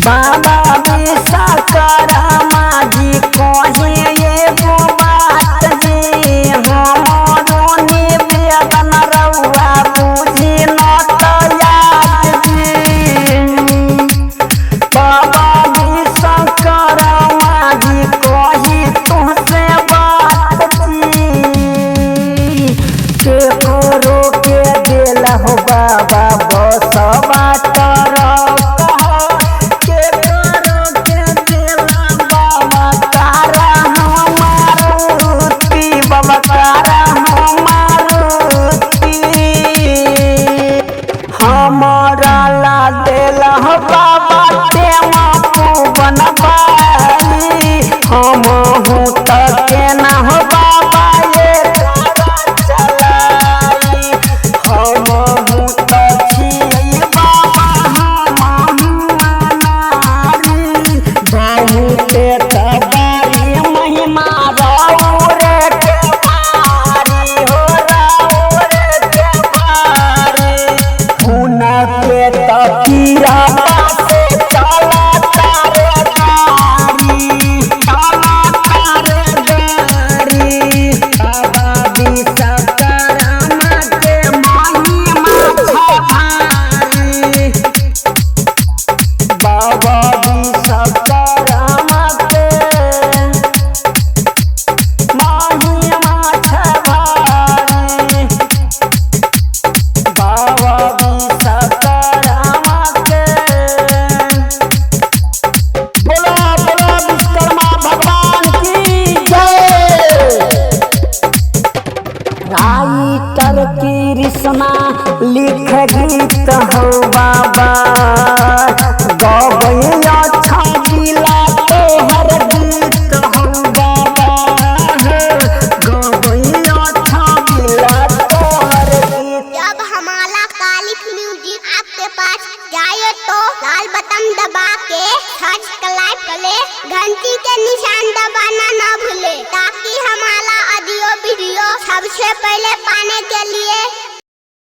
बाबा विश्वकर्मा जी कहे एगो बात जी हमरो निवेदन रउआ बुझी न तयाज जी। बाबा विश्वकर्मा जी कही तुमसे बात जी केकरो के दिल हो बाबा बसवा हमारा ला दिल बाबा टेम्पू बनवाई हम हूँ तक न हो बाबा ये चलाई हम हूँ तछी बाबा हम नारी बहुते तबारी महिमा रौरे के भारी हो रौरे के भारी हुना के तकीरा से चला तारे गाड़ी चला तारे गाड़ी बाबा विश्वकर्मा के महिमा भारी बाबा विश्वकर्मा के महिमा भारी बाबा विश्वकर्मा के बोला बोला विश्वकर्मा भगवान की जय। राइटर कृष्णा लिख गीत हो बाबा गवैया अच्छा दिला तोहर गीत हो बाबा गवैया अच्छा दिला तोहर गीत। जब हमारा कालिक म्यूजिक आपके पास जाए तो लाल बटन दबा के सब्सक्राइब करे घंटी के निशान दबाना ना भूले ताकि हमारा ऑडियो वीडियो सबसे पहले पाने के लिए